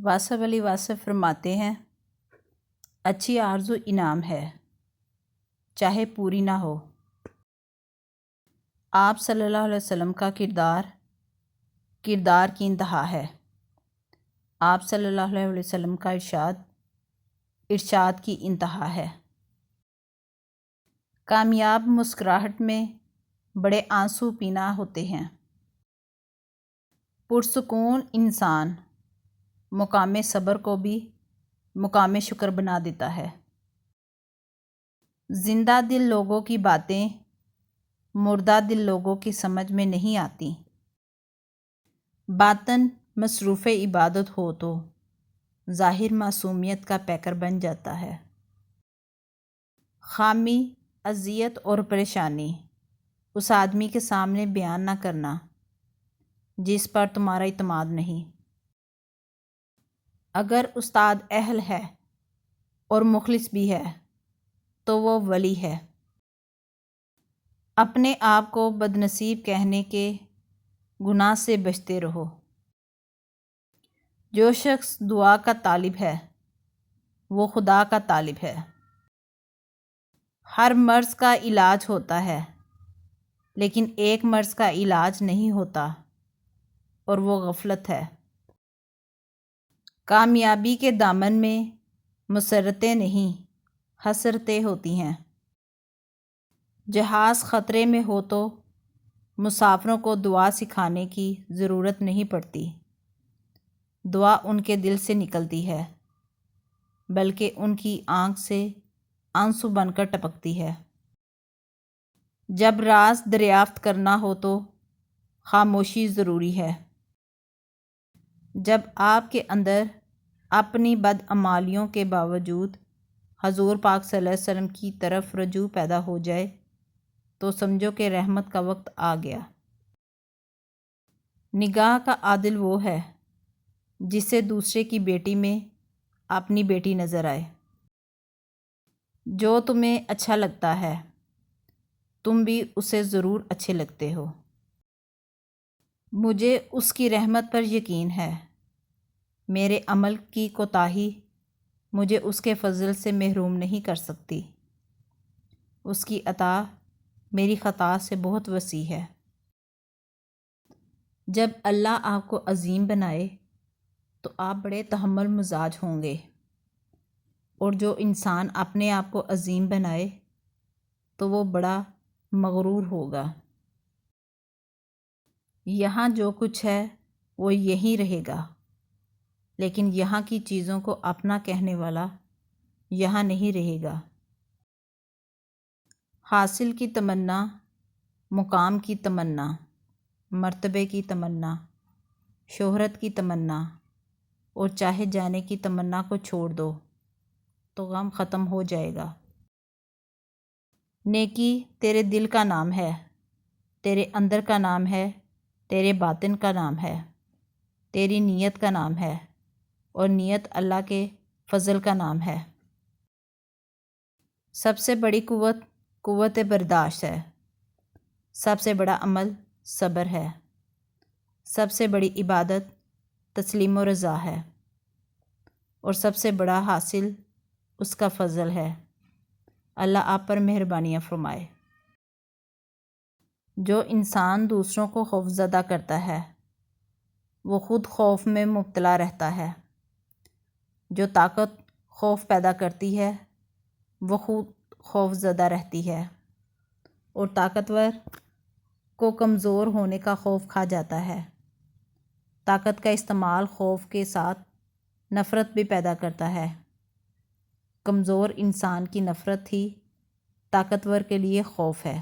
واصف علی واصف فرماتے ہیں، اچھی آرزو انعام ہے، چاہے پوری نہ ہو۔ آپ صلی اللہ علیہ وسلم کا کردار کی انتہا ہے۔ آپ صلی اللہ علیہ وسلم کا ارشاد کی انتہا ہے۔ کامیاب مسکراہٹ میں بڑے آنسو پینا ہوتے ہیں۔ پرسکون انسان مقام صبر کو بھی مقام شکر بنا دیتا ہے۔ زندہ دل لوگوں کی باتیں مردہ دل لوگوں کی سمجھ میں نہیں آتی۔ باطن مصروف عبادت ہو تو ظاہر معصومیت کا پیکر بن جاتا ہے۔ خامی، اذیت اور پریشانی اس آدمی کے سامنے بیان نہ کرنا جس پر تمہارا اعتماد نہیں۔ اگر استاد اہل ہے اور مخلص بھی ہے تو وہ ولی ہے۔ اپنے آپ کو بدنصیب کہنے کے گناہ سے بچتے رہو۔ جو شخص دعا کا طالب ہے وہ خدا کا طالب ہے۔ ہر مرض کا علاج ہوتا ہے لیکن ایک مرض کا علاج نہیں ہوتا اور وہ غفلت ہے۔ کامیابی کے دامن میں مسرتیں نہیں حسرتیں ہوتی ہیں۔ جہاز خطرے میں ہو تو مسافروں کو دعا سکھانے کی ضرورت نہیں پڑتی۔ دعا ان کے دل سے نکلتی ہے بلکہ ان کی آنکھ سے آنسو بن کر ٹپکتی ہے۔ جب راز دریافت کرنا ہو تو خاموشی ضروری ہے۔ جب آپ کے اندر اپنی بدعمالیوں کے باوجود حضور پاک صلی اللہ علیہ وسلم کی طرف رجوع پیدا ہو جائے تو سمجھو کہ رحمت کا وقت آ گیا۔ نگاہ کا عادل وہ ہے جسے دوسرے کی بیٹی میں اپنی بیٹی نظر آئے۔ جو تمہیں اچھا لگتا ہے تم بھی اسے ضرور اچھے لگتے ہو۔ مجھے اس کی رحمت پر یقین ہے۔ میرے عمل کی کوتاہی مجھے اس کے فضل سے محروم نہیں کر سکتی۔ اس کی عطا میری خطا سے بہت وسیع ہے۔ جب اللہ آپ کو عظیم بنائے تو آپ بڑے تحمل مزاج ہوں گے، اور جو انسان اپنے آپ کو عظیم بنائے تو وہ بڑا مغرور ہوگا۔ یہاں جو کچھ ہے وہ یہیں رہے گا، لیکن یہاں کی چیزوں کو اپنا کہنے والا یہاں نہیں رہے گا۔ حاصل کی تمنا، مقام کی تمنا، مرتبے کی تمنا، شہرت کی تمنا اور چاہے جانے کی تمنا کو چھوڑ دو تو غم ختم ہو جائے گا۔ نیکی تیرے دل کا نام ہے، تیرے اندر کا نام ہے، تیرے باطن کا نام ہے، تیری نیت کا نام ہے اور نیت اللہ کے فضل کا نام ہے۔ سب سے بڑی قوت برداشت ہے۔ سب سے بڑا عمل صبر ہے۔ سب سے بڑی عبادت تسلیم و رضا ہے، اور سب سے بڑا حاصل اس کا فضل ہے۔ اللہ آپ پر مہربانیاں فرمائے۔ جو انسان دوسروں کو خوف زدہ کرتا ہے وہ خود خوف میں مبتلا رہتا ہے۔ جو طاقت خوف پیدا کرتی ہے وہ خود خوف زدہ رہتی ہے، اور طاقتور کو کمزور ہونے کا خوف کھا جاتا ہے۔ طاقت کا استعمال خوف کے ساتھ نفرت بھی پیدا کرتا ہے۔ کمزور انسان کی نفرت ہی طاقتور کے لیے خوف ہے۔